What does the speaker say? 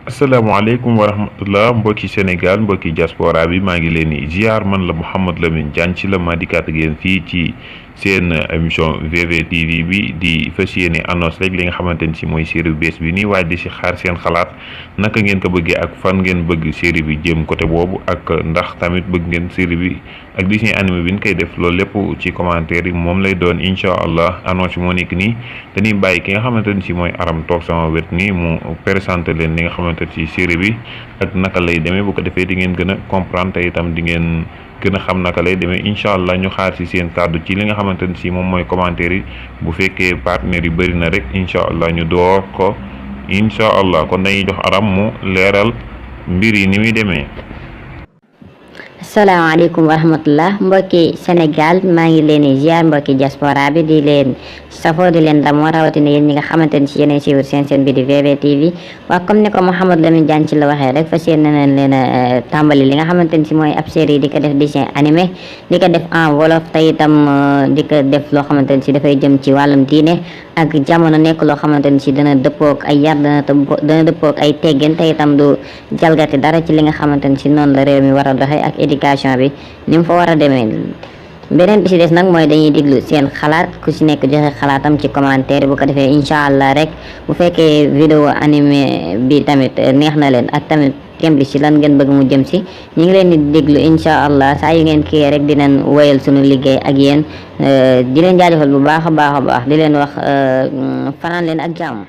asalaamaaleykum wa rahmatullah mbokki Sénégal mbokki diaspora bi maa ngi leen di ziar man la Mouhamed Lamine Diagne ci la ma dikkaat ak yéen fii ci seen émission VVTV bi di fas yéene annonce rek li nga xamante ni si mooy série bu bees bi nii waaye di si xaar seen xalaat naka ngeen ko bëggee ak fan ngeen bëgg série bi jëm côté boobu ak ndax tamit bëgg ngeen série bi ak dessin animé bi ñu koy def loolu lépp ci commentaire yi moom lay doon incha allah annonce moo nekk nii dañuy bàyyi ki nga xamante ni si mooy Aram toog sama wet nii mu présenté leen li nga xamante ci série bi ak naka lay demee bu ko defee di ngeen gën a comprendre te itam di ngeen gën a xam naka lay demee incha allah ñu xaar si seen kàddu ci li nga xamante ni si moom mooy commentaire yi bu fekkee partenaires yi bëri na rek incha allah ñu door ko incha allah kon dañuy jox Aram mu leeral mbir yi ni muy demee. asalaamaaleykum wa rahmatullah mbokki Sénégal maa ngi leen di ziar mbokki diaspora bi di leen safoo di leen damoo rawatina yéen ñi nga xamante ni si yéen suivre seen bi di VVTV waa comme ni ko Mouhamed Lamine Diagne ci la waxee rek fas yéene nañ leen a tàmbali li nga xamante ni si mooy ab série di ko def dessin animé di ko def en wolof te itam di ko def loo xamante ni si dafay jëm ci wàllum diine ak jamono nekk loo xamante ni si dana dëppoog ay yar dana dëppoog ay teggin te itam du jalgati dara ci li nga xamante ni si noonu la réew mi war a doxee ak éducation bi ni mu fa war a demee. beneen bi si des nag mooy dañuy diglu seen xalaat ku si nekk joxe xalaatam ci commentaire bu ko defee incha allah rek bu fekkee vidéo animé bi tamit neex na leen ak tamit thème bi si lan ngeen bëgg mu jëm si ñu ngi leen di déglu incha allah saa yu ngeen kii rek dinañ woyal suñu liggéey ak yéen di leen jaajëfal bu baax a baax di leen wax fanaan leen ak jàmm.